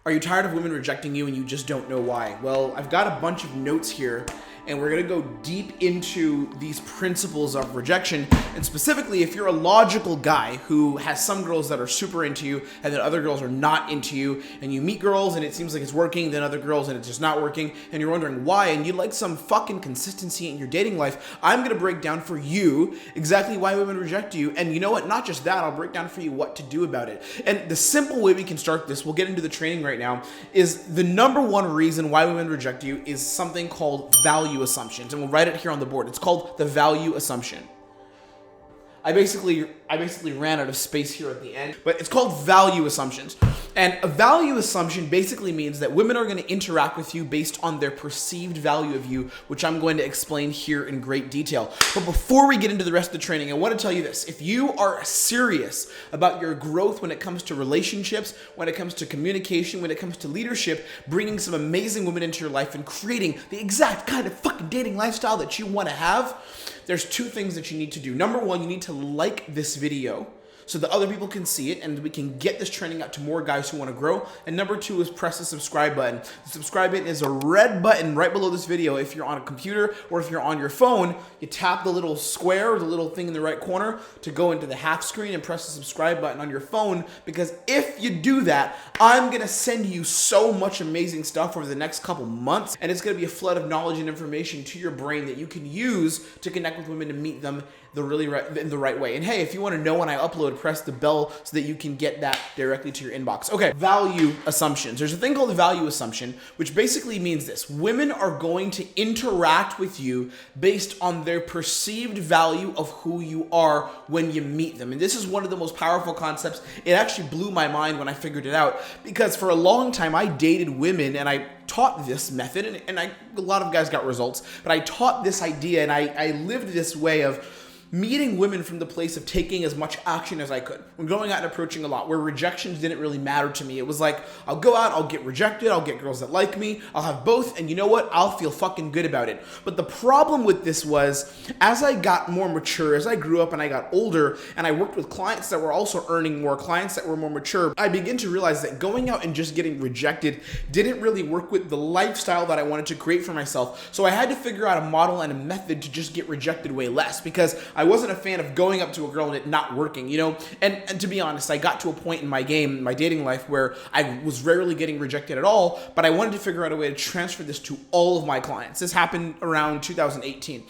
Are you tired of women rejecting you and you just don't know why? Well, I've got a bunch of notes here and we're gonna go deep into these principles of rejection. And specifically, if you're a logical guy who has some girls that are super into you and then other girls are not into you, and you meet girls and it seems like it's working, then other girls and it's just not working, and you're wondering why, and you'd like some fucking consistency in your dating life, I'm gonna break down for you exactly why women reject you. And you know what? Not just that, I'll break down for you what to do about it. And the simple way we can start this, we'll get into the training right now, is the number one reason why women reject you is something called value assumptions, and we'll write it here on the board. It's called the value assumption. I basically ran out of space here at the end, but it's called value assumptions. And a value assumption basically means that women are going to interact with you based on their perceived value of you, which I'm going to explain here in great detail. But before we get into the rest of the training, I want to tell you this. If you are serious about your growth when it comes to relationships, when it comes to communication, when it comes to leadership, bringing some amazing women into your life and creating the exact kind of fucking dating lifestyle that you want to have, there's two things that you need to do. Number one, you need to like this video so that other people can see it and we can get this training out to more guys who want to grow. And number two is press the subscribe button. The subscribe button is a red button right below this video. If you're on a computer or if you're on your phone, you tap the little square or the little thing in the right corner to go into the half screen and press the subscribe button on your phone, because if you do that, I'm going to send you so much amazing stuff over the next couple months, and it's going to be a flood of knowledge and information to your brain that you can use to connect with women and meet them in the right way. And hey, if you want to know when I upload, press the bell so that you can get that directly to your inbox. Okay, value assumptions. There's a thing called a value assumption, which basically means this. Women are going to interact with you based on their perceived value of who you are when you meet them. And this is one of the most powerful concepts. It actually blew my mind when I figured it out, because for a long time I dated women and I taught this method, and a lot of guys got results, but I taught this idea and I lived this way of meeting women from the place of taking as much action as I could. When going out and approaching a lot, where rejections didn't really matter to me. It was like, I'll go out, I'll get rejected, I'll get girls that like me, I'll have both, and you know what? I'll feel fucking good about it. But the problem with this was, as I got more mature, as I grew up and I got older, and I worked with clients that were also earning more, clients that were more mature, I began to realize that going out and just getting rejected didn't really work with the lifestyle that I wanted to create for myself. So I had to figure out a model and a method to just get rejected way less, because I wasn't a fan of going up to a girl and it not working, you know? And to be honest, I got to a point in my game, my dating life, where I was rarely getting rejected at all, but I wanted to figure out a way to transfer this to all of my clients. This happened around 2017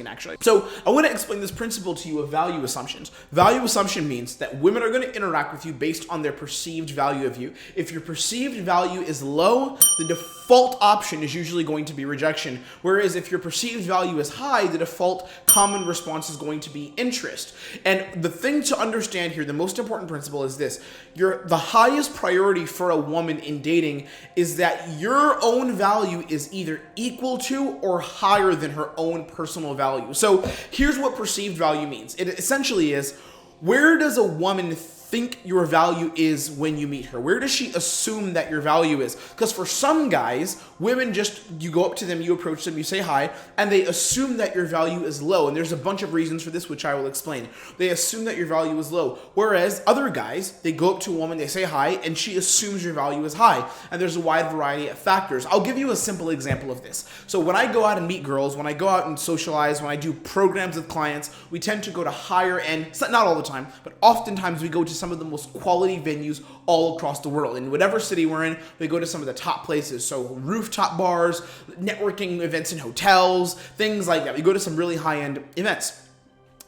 actually. So I want to explain this principle to you of value assumptions. Value assumption means that women are going to interact with you based on their perceived value of you. If your perceived value is low, the default option is usually going to be rejection. Whereas if your perceived value is high, the default common response is going to be interest. And the thing to understand here, the most important principle is this. The highest priority for a woman in dating is that your own value is either equal to or higher than her own personal value. So here's what perceived value means. It essentially is, where does a woman think your value is when you meet her? Where does she assume that your value is? Because for some guys, women just, you go up to them, you approach them, you say hi, and they assume that your value is low. And there's a bunch of reasons for this, which I will explain. They assume that your value is low. Whereas other guys, they go up to a woman, they say hi, and she assumes your value is high. And there's a wide variety of factors. I'll give you a simple example of this. So when I go out and meet girls, when I go out and socialize, when I do programs with clients, we tend to go to higher end, not all the time, but oftentimes we go to some of the most quality venues all across the world. In whatever city we're in, we go to some of the top places. So rooftop bars, networking events in hotels, things like that. We go to some really high-end events,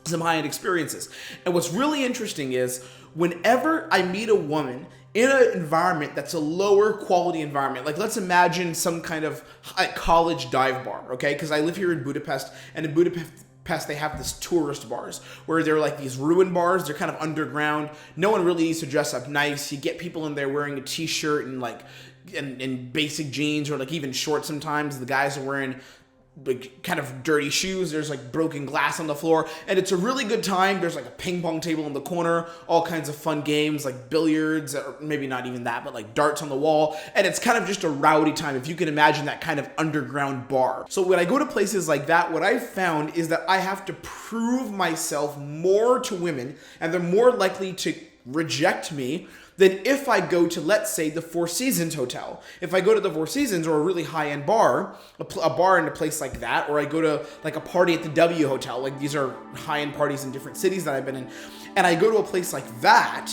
some high-end experiences. And what's really interesting is, whenever I meet a woman in an environment that's a lower quality environment, like let's imagine some kind of college dive bar, okay? Because I live here in Budapest, and in Budapest, they have this tourist bars where they're like these ruin bars. They're kind of underground. No one really needs to dress up nice. You get people in there wearing a t-shirt and like and basic jeans, or like even shorts sometimes. The guys are wearing like kind of dirty shoes. There's like broken glass on the floor, and it's a really good time. There's like a ping pong table in the corner, all kinds of fun games like billiards, or maybe not even that, but like darts on the wall. And it's kind of just a rowdy time, if you can imagine that kind of underground bar. So when I go to places like that, what I've found is that I have to prove myself more to women, and they're more likely to reject me than if I go to, let's say, the Four Seasons Hotel. If I go to the Four Seasons or a really high-end bar, a bar in a place like that, or I go to like a party at the W Hotel, like these are high-end parties in different cities that I've been in, and I go to a place like that,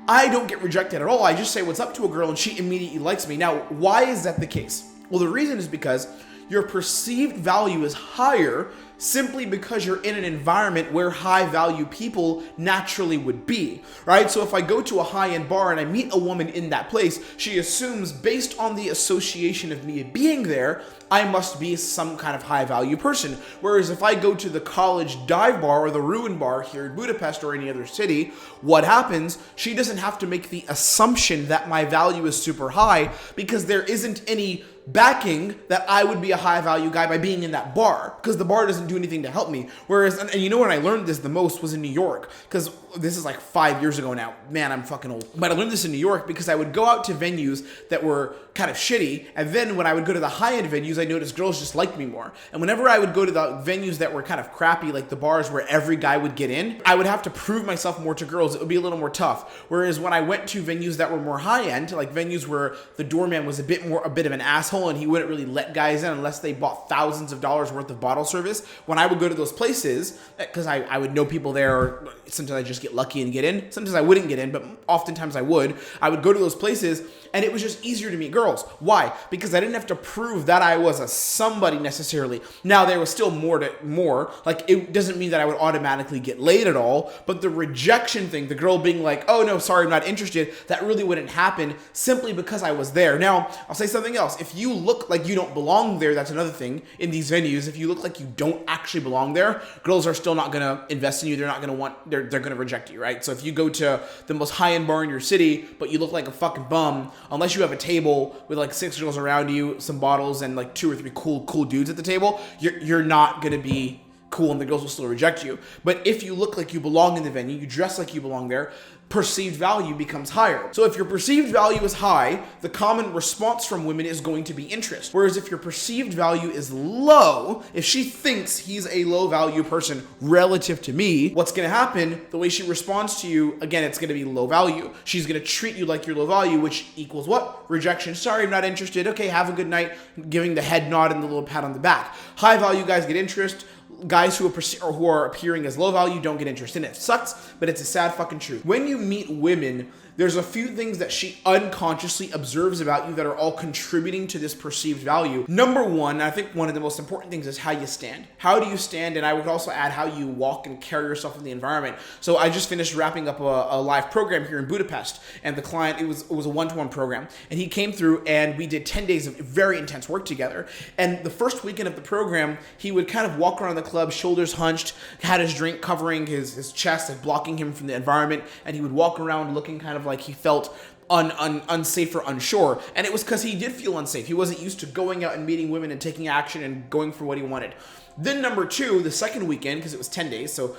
I don't get rejected at all. I just say what's up to a girl and she immediately likes me. Now, why is that the case? Well, the reason is because your perceived value is higher simply because you're in an environment where high value people naturally would be, right? So if I go to a high-end bar and I meet a woman in that place, she assumes based on the association of me being there, I must be some kind of high value person. Whereas if I go to the college dive bar or the ruin bar here in Budapest or any other city, what happens? She doesn't have to make the assumption that my value is super high because there isn't any backing that I would be a high value guy by being in that bar, because the bar doesn't do anything to help me. Whereas, and you know when I learned this the most was in New York, because this is like 5 years ago now. Man, I'm fucking old. But I learned this in New York because I would go out to venues that were kind of shitty, and then when I would go to the high-end venues, I noticed girls just liked me more. And whenever I would go to the venues that were kind of crappy, like the bars where every guy would get in, I would have to prove myself more to girls. It would be a little more tough. Whereas when I went to venues that were more high-end, like venues where the doorman was a bit of an asshole and he wouldn't really let guys in unless they bought thousands of dollars worth of bottle service, when I would go to those places, because I would know people there, or sometimes I just get lucky and get in. Sometimes I wouldn't get in, but oftentimes I would go to those places, and it was just easier to meet girls. Why? Because I didn't have to prove that I was a somebody necessarily. Now, there was still more. Like, it doesn't mean that I would automatically get laid at all, but the rejection thing, the girl being like, oh no, sorry, I'm not interested, that really wouldn't happen simply because I was there. Now, I'll say something else. If you look like you don't belong there, that's another thing in these venues. If you look like you don't actually belong there, girls are still not going to invest in you. They're not going to they're going to reject you, right? So if you go to the most high-end bar in your city, but you look like a fucking bum, unless you have a table with like 6 girls around you, some bottles, and like 2 or 3 cool dudes at the table, you're not going to be cool, and the girls will still reject you. But if you look like you belong in the venue, you dress like you belong there, perceived value becomes higher. So if your perceived value is high, the common response from women is going to be interest. Whereas if your perceived value is low, if she thinks he's a low value person relative to me, what's going to happen, the way she responds to you, again, it's going to be low value. She's going to treat you like you're low value, which equals what? Rejection. Sorry, I'm not interested. Okay, have a good night. Giving the head nod and the little pat on the back. High value guys get interest. Guys who are appearing as low value don't get interested in it. It sucks, but it's a sad fucking truth. When you meet women, there's a few things that she unconsciously observes about you that are all contributing to this perceived value. Number one, I think one of the most important things is how you stand. How do you stand? And I would also add how you walk and carry yourself in the environment. So I just finished wrapping up a live program here in Budapest, and the client, it was a one-to-one program, and he came through and we did 10 days of very intense work together. And the first weekend of the program, he would kind of walk around the club, shoulders hunched, had his drink covering his chest and blocking him from the environment, and he would walk around looking kind of like he felt unsafe or unsure. And it was because he did feel unsafe. He wasn't used to going out and meeting women and taking action and going for what he wanted. Then number two, the second weekend, because it was 10 days, so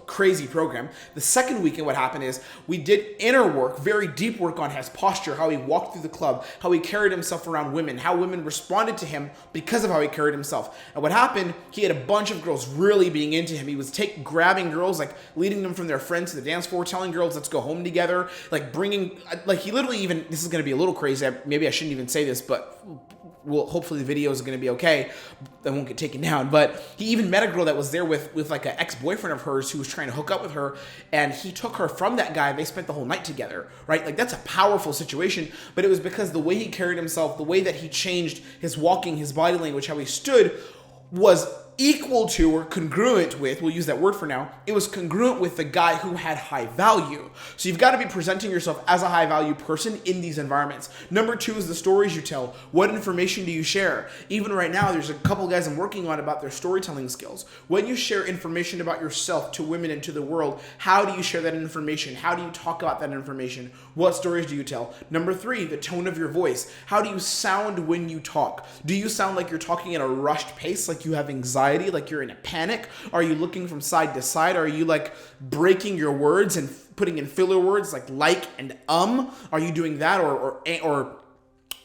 crazy program. The second weekend, what happened is we did inner work, very deep work on his posture, how he walked through the club, how he carried himself around women, how women responded to him because of how he carried himself. And what happened, he had a bunch of girls really being into him. He was grabbing girls, like leading them from their friends to the dance floor, telling girls, let's go home together, like he literally even, this is going to be a little crazy, maybe I shouldn't even say this, but well, hopefully the video is going to be okay. That won't get taken down. But he even met a girl that was there with like an ex-boyfriend of hers who was trying to hook up with her, and he took her from that guy. They spent the whole night together, right? Like, that's a powerful situation. But it was because the way he carried himself, the way that he changed his walking, his body language, how he stood, was equal to or congruent with, we'll use that word for now, it was congruent with the guy who had high value. So you've got to be presenting yourself as a high value person in these environments. Number two is the stories you tell. What information do you share? Even right now, there's a couple guys I'm working on about their storytelling skills. When you share information about yourself to women and to the world, how do you share that information? How do you talk about that information? What stories do you tell? Number three, the tone of your voice. How do you sound when you talk? Do you sound like you're talking at a rushed pace, like you have anxiety, like you're in a panic? Are you looking from side to side? Are you like breaking your words and putting in filler words like and Are you doing that, or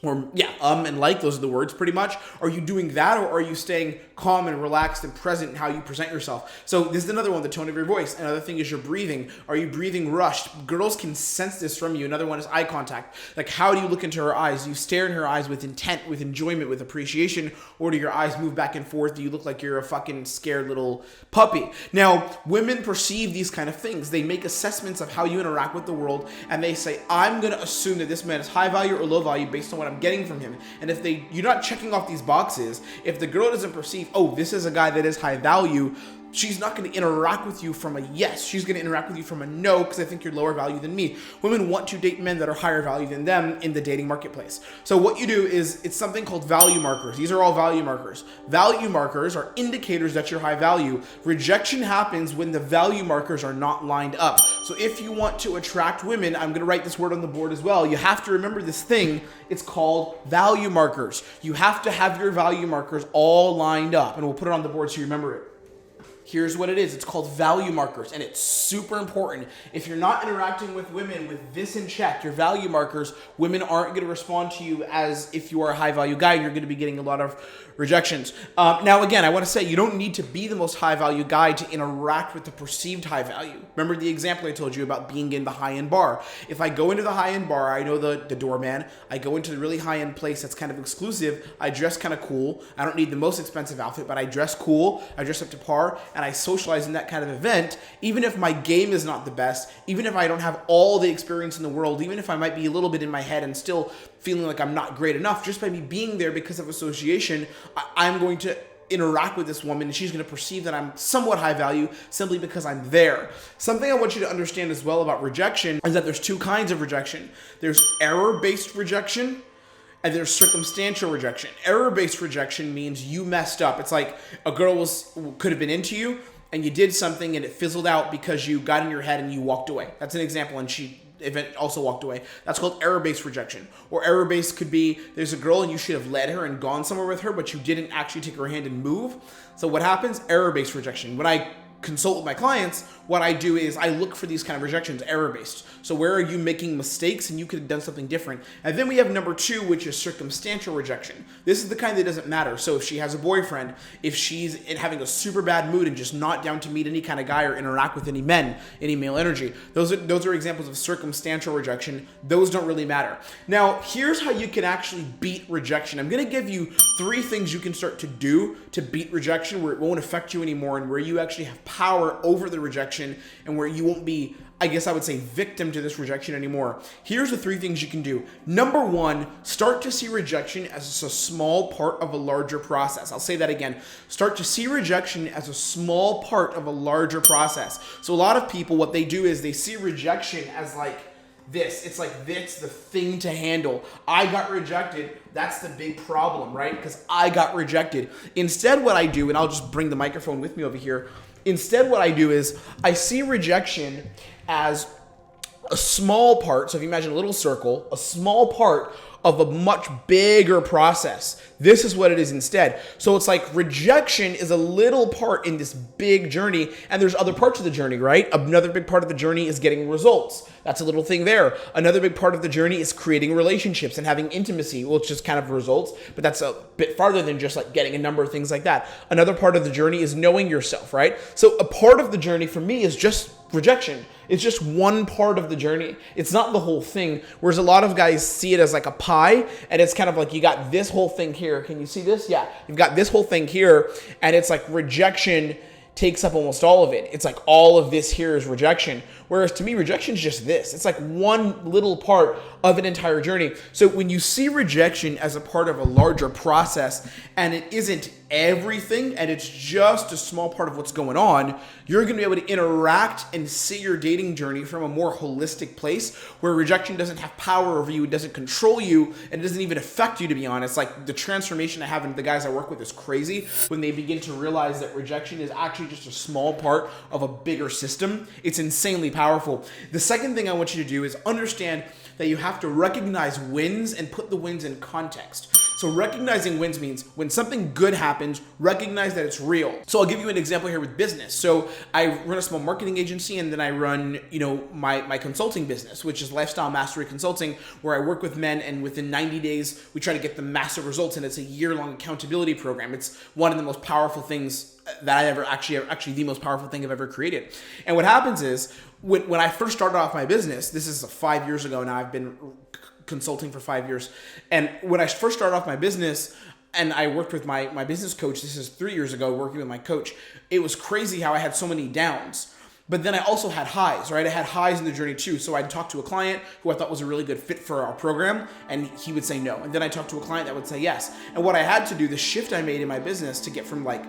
or yeah, and like, those are the words pretty much. Are you doing that, or are you staying calm and relaxed and present in how you present yourself? So this is another one, the tone of your voice. Another thing is your breathing. Are you breathing rushed? Girls can sense this from you. Another one is eye contact. Like, how do you look into her eyes? Do you stare in her eyes with intent, with enjoyment, with appreciation, or do your eyes move back and forth? Do you look like you're a fucking scared little puppy? Now, women perceive these kind of things. They make assessments of how you interact with the world, and they say, I'm going to assume that this man is high value or low value based on what I'm getting from him. And if you're not checking off these boxes, if the girl doesn't perceive, oh, this is a guy that is high value, she's not going to interact with you from a yes. She's going to interact with you from a no, because I think you're lower value than me. Women want to date men that are higher value than them in the dating marketplace. So what you do is, it's something called value markers. These are all value markers. Value markers are indicators that you're high value. Rejection happens when the value markers are not lined up. So if you want to attract women, I'm going to write this word on the board as well. You have to remember this thing. It's called value markers. You have to have your value markers all lined up, and we'll put it on the board so you remember it. Here's what it is. It's called value markers, and it's super important. If you're not interacting with women with this in check, your value markers, women aren't going to respond to you as if you are a high value guy, and you're going to be getting a lot of rejections. Now, again, I want to say you don't need to be the most high value guy to interact with the perceived high value. Remember the example I told you about being in the high-end bar. If I go into the high-end bar, I know the doorman. I go into the really high-end place that's kind of exclusive. I dress kind of cool. I don't need the most expensive outfit, but I dress cool. I dress up to par, and I socialize in that kind of event. Even if my game is not the best, even if I don't have all the experience in the world, even if I might be a little bit in my head and still feeling like I'm not great enough, just by me being there because of association, I'm going to interact with this woman, and she's going to perceive that I'm somewhat high value simply because I'm there. Something I want you to understand as well about rejection is that there's two kinds of rejection. There's error-based rejection, and there's circumstantial rejection. Error-based rejection means you messed up. It's like a girl could have been into you, and you did something and it fizzled out because you got in your head and you walked away. That's an example, and she also walked away. That's called error-based rejection. Or error-based could be, there's a girl and you should have led her and gone somewhere with her, but you didn't actually take her hand and move. So what happens? Error-based rejection. When I consult with my clients, what I do is I look for these kind of rejections, error-based. So where are you making mistakes and you could have done something different? And then we have number two, which is circumstantial rejection. This is the kind that doesn't matter. So if she has a boyfriend, if she's having a super bad mood and just not down to meet any kind of guy or interact with any men, any male energy, those are examples of circumstantial rejection. Those don't really matter. Now, here's how you can actually beat rejection. I'm going to give you 3 things you can start to do to beat rejection where it won't affect you anymore and where you actually have power over the rejection and where you won't be, I guess I would say, victim to this rejection anymore. Here's the 3 things you can do. Number 1, start to see rejection as a small part of a larger process. I'll say that again. Start to see rejection as a small part of a larger process. So a lot of people, what they do is they see rejection as like this. It's like this, the thing to handle. I got rejected. That's the big problem, right? Because I got rejected. Instead, what I do, and I'll just bring the microphone with me over here. Instead, what I do is I see rejection as a small part. So if you imagine a little circle, a small part of a much bigger process. This is what it is instead. So it's like rejection is a little part in this big journey, and there's other parts of the journey, right? Another big part of the journey is getting results. That's a little thing there. Another big part of the journey is creating relationships and having intimacy, which is kind of results, but that's a bit farther than just like getting a number of things like that. Another part of the journey is knowing yourself, right? So a part of the journey for me is just rejection. It's just one part of the journey. It's not the whole thing. Whereas a lot of guys see it as like a pie, and it's kind of like you got this whole thing here. Can you see this? Yeah. You've got this whole thing here, and it's like rejection takes up almost all of it. It's like all of this here is rejection. Whereas to me, rejection is just this. It's like one little part of an entire journey. So when you see rejection as a part of a larger process and it isn't everything and it's just a small part of what's going on, you're going to be able to interact and see your dating journey from a more holistic place where rejection doesn't have power over you, it doesn't control you, and it doesn't even affect you, to be honest. Like the transformation I have in the guys I work with is crazy when they begin to realize that rejection is actually just a small part of a bigger system. It's insanely powerful. The second thing I want you to do is understand that you have to recognize wins and put the wins in context. So recognizing wins means when something good happens, recognize that it's real. So I'll give you an example here with business. So I run a small marketing agency, and then I run, my consulting business, which is Lifestyle Mastery Consulting, where I work with men, and within 90 days, we try to get them massive results, and it's a year-long accountability program. It's one of the most powerful things that I ever actually the most powerful thing I've ever created. And what happens is when I first started off my business, this is 5 years ago now, I've been consulting for 5 years. And when I first started off my business and I worked with my business coach, this is 3 years ago, working with my coach, it was crazy how I had so many downs. But then I also had highs, right? I had highs in the journey too. So I'd talk to a client who I thought was a really good fit for our program, and he would say no. And then I talked to a client that would say yes. And what I had to do, the shift I made in my business to get from like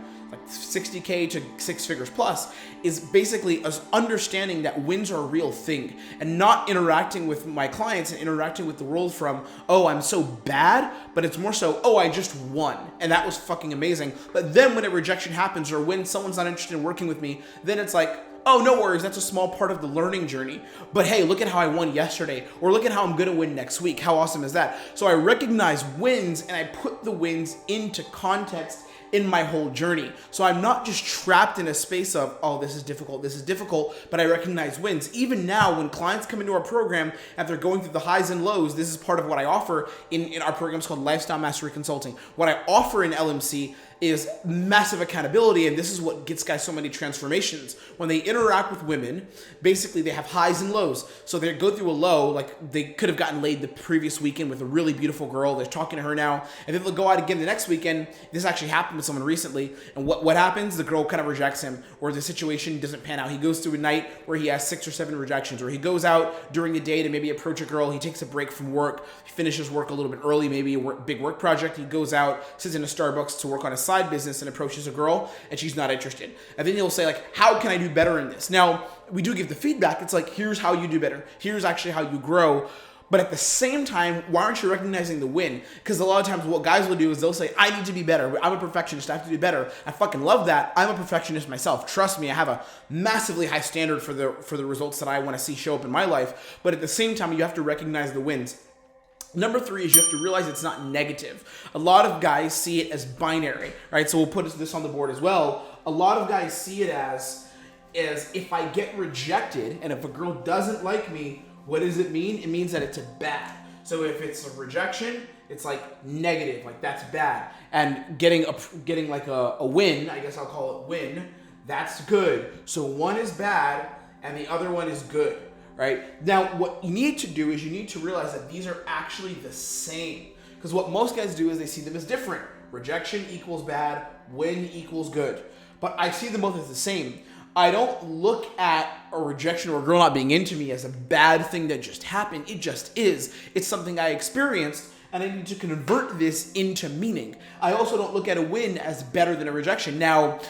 60K to 6 figures plus, is basically us understanding that wins are a real thing, and not interacting with my clients and interacting with the world from, oh, I'm so bad, but it's more so, oh, I just won. And that was fucking amazing. But then when a rejection happens, or when someone's not interested in working with me, then it's like, oh, no worries, that's a small part of the learning journey. But hey, look at how I won yesterday, or look at how I'm gonna win next week. How awesome is that? So I recognize wins, and I put the wins into context in my whole journey. So I'm not just trapped in a space of, oh, this is difficult, but I recognize wins. Even now, when clients come into our program and they're going through the highs and lows, this is part of what I offer in our programs called Lifestyle Mastery Consulting. What I offer in LMC is massive accountability, and this is what gets guys so many transformations. When they interact with women, basically they have highs and lows. So they go through a low, like they could have gotten laid the previous weekend with a really beautiful girl, they're talking to her now, and then they'll go out again the next weekend. This actually happened with someone recently, and what happens? The girl kind of rejects him, or the situation doesn't pan out. He goes through a night where he has 6 or 7 rejections, or he goes out during the day to maybe approach a girl, he takes a break from work, he finishes work a little bit early, maybe a big work project, he goes out, sits in a Starbucks to work on a side business, and approaches a girl, and she's not interested. And then he'll say, like, how can I do better in this? Now, we do give the feedback. It's like, here's how you do better. Here's actually how you grow. But at the same time, why aren't you recognizing the win? Because a lot of times what guys will do is they'll say, I need to be better. I'm a perfectionist. I have to do better. I fucking love that. I'm a perfectionist myself. Trust me, I have a massively high standard for the results that I want to see show up in my life. But at the same time, you have to recognize the wins. Number 3 is you have to realize it's not negative. A lot of guys see it as binary, right? So we'll put this on the board as well. A lot of guys see it as if I get rejected and if a girl doesn't like me, what does it mean? It means that it's a bad. So if it's a rejection, it's like negative, like that's bad. And getting like a win, I guess I'll call it win, that's good. So one is bad and the other one is good. Right? Now, what you need to do is you need to realize that these are actually the same. Because what most guys do is they see them as different. Rejection equals bad, win equals good. But I see them both as the same. I don't look at a rejection or a girl not being into me as a bad thing that just happened. It just is. It's something I experienced, and I need to convert this into meaning. I also don't look at a win as better than a rejection. Now,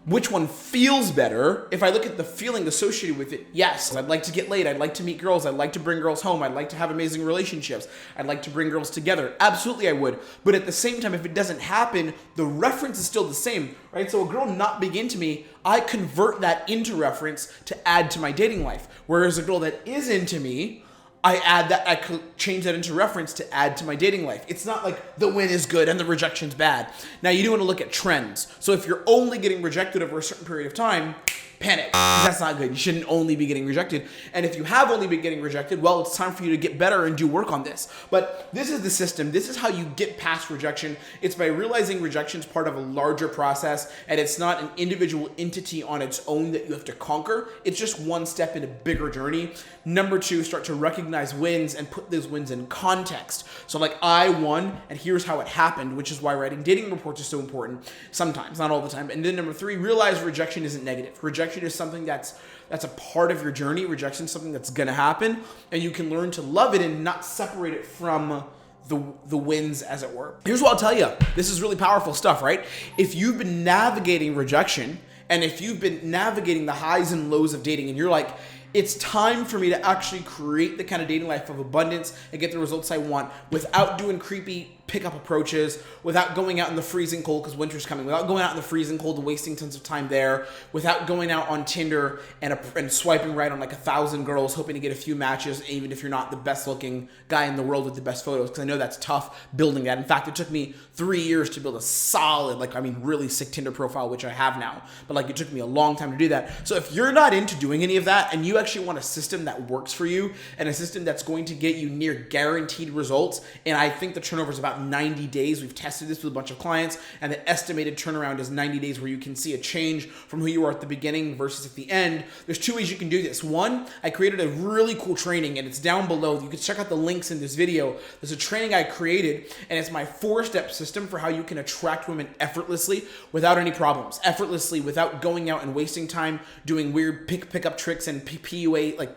which one feels better? If I look at the feeling associated with it, yes, I'd like to get laid. I'd like to meet girls. I'd like to bring girls home. I'd like to have amazing relationships. I'd like to bring girls together. Absolutely, I would. But at the same time, if it doesn't happen, the reference is still the same, right? So a girl not being into me, I convert that into reference to add to my dating life. Whereas a girl that is into me, I could change that into reference to add to my dating life. It's not like the win is good and the rejection's bad. Now, you do want to look at trends. So if you're only getting rejected over a certain period of time, panic. That's not good. You shouldn't only be getting rejected. And if you have only been getting rejected, well, it's time for you to get better and do work on this. But this is the system. This is how you get past rejection. It's by realizing rejection is part of a larger process, and it's not an individual entity on its own that you have to conquer. It's just one step in a bigger journey. Number 2, start to recognize wins and put those wins in context. So like, I won, and here's how it happened, which is why writing dating reports is so important. Sometimes, not all the time. And then number 3, realize rejection isn't negative. Rejection is something that's a part of your journey. Rejection is something that's gonna happen, and you can learn to love it and not separate it from the wins, as it were. Here's what I'll tell you. This is really powerful stuff, right? If you've been navigating rejection, and if you've been navigating the highs and lows of dating, and you're like, it's time for me to actually create the kind of dating life of abundance and get the results I want without doing creepy pickup approaches without going out in the freezing cold because winter's coming, without going out in the freezing cold and wasting tons of time there, without going out on Tinder and swiping right on like 1,000 girls hoping to get a few matches, even if you're not the best looking guy in the world with the best photos, because I know that's tough building that. In fact, it took me 3 years to build a solid, really sick Tinder profile, which I have now, but it took me a long time to do that. So if you're not into doing any of that and you actually want a system that works for you and a system that's going to get you near guaranteed results, and I think the turnover is about 90 days. We've tested this with a bunch of clients, and the estimated turnaround is 90 days where you can see a change from who you were at the beginning versus at the end. There's 2 ways you can do this. One, I created a really cool training, and it's down below. You can check out the links in this video. There's a training I created, and it's my 4-step system for how you can attract women effortlessly without any problems. Effortlessly without going out and wasting time doing weird pickup tricks and PUA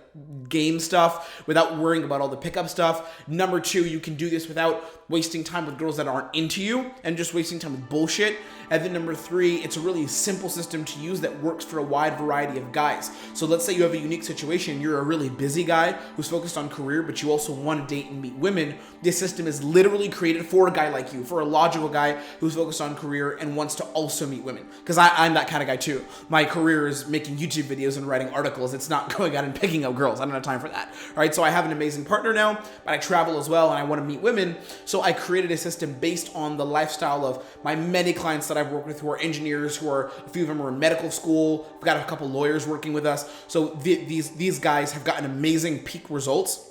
game stuff, without worrying about all the pickup stuff. Number 2, you can do this without wasting time with girls that aren't into you and just wasting time with bullshit. And then number 3, it's a really simple system to use that works for a wide variety of guys. So let's say you have a unique situation. You're a really busy guy who's focused on career, but you also want to date and meet women. This system is literally created for a guy like you, for a logical guy who's focused on career and wants to also meet women. Because I'm that kind of guy too. My career is making YouTube videos and writing articles. It's not going out and picking up girls. I don't have time for that. All right, so I have an amazing partner now, but I travel as well and I want to meet women. So I created a system based on the lifestyle of my many clients that I've worked with who are engineers, a few of them are in medical school. We've got a couple lawyers working with us. So these guys have gotten amazing peak results.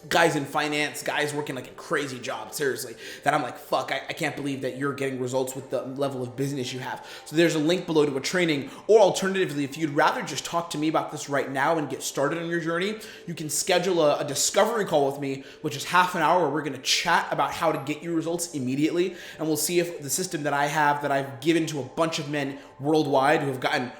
Guys in finance, guys working a crazy job, seriously, that I'm like, fuck, I can't believe that you're getting results with the level of business you have. So there's a link below to a training, or alternatively, if you'd rather just talk to me about this right now and get started on your journey, you can schedule a discovery call with me, which is half an hour where we're going to chat about how to get you results immediately. And we'll see if the system that I have, that I've given to a bunch of men worldwide who have gotten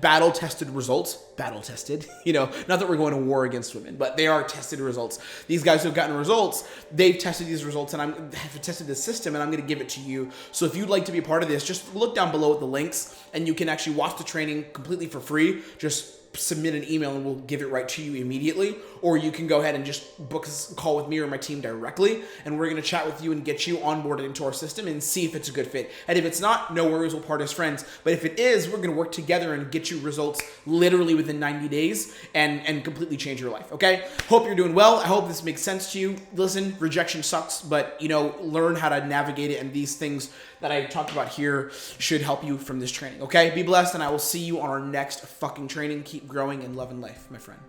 battle-tested results, not that we're going to war against women, but they are tested results. These guys who have gotten results, they've tested these results, and I've tested this system, and I'm going to give it to you. So if you'd like to be a part of this, just look down below at the links, and you can actually watch the training completely for free. Just submit an email and we'll give it right to you immediately, or you can go ahead and just book a call with me or my team directly, and we're going to chat with you and get you onboarded into our system and see if it's a good fit. And if it's not, no worries, we'll part as friends. But if it is, we're going to work together and get you results literally within 90 days and completely change your life. Okay, hope you're doing well. I hope this makes sense to you. Listen, rejection sucks, but learn how to navigate it, and these things that I talked about here should help you from this training. Okay, be blessed, and I will see you on our next fucking training. Keep growing in love and life, my friend.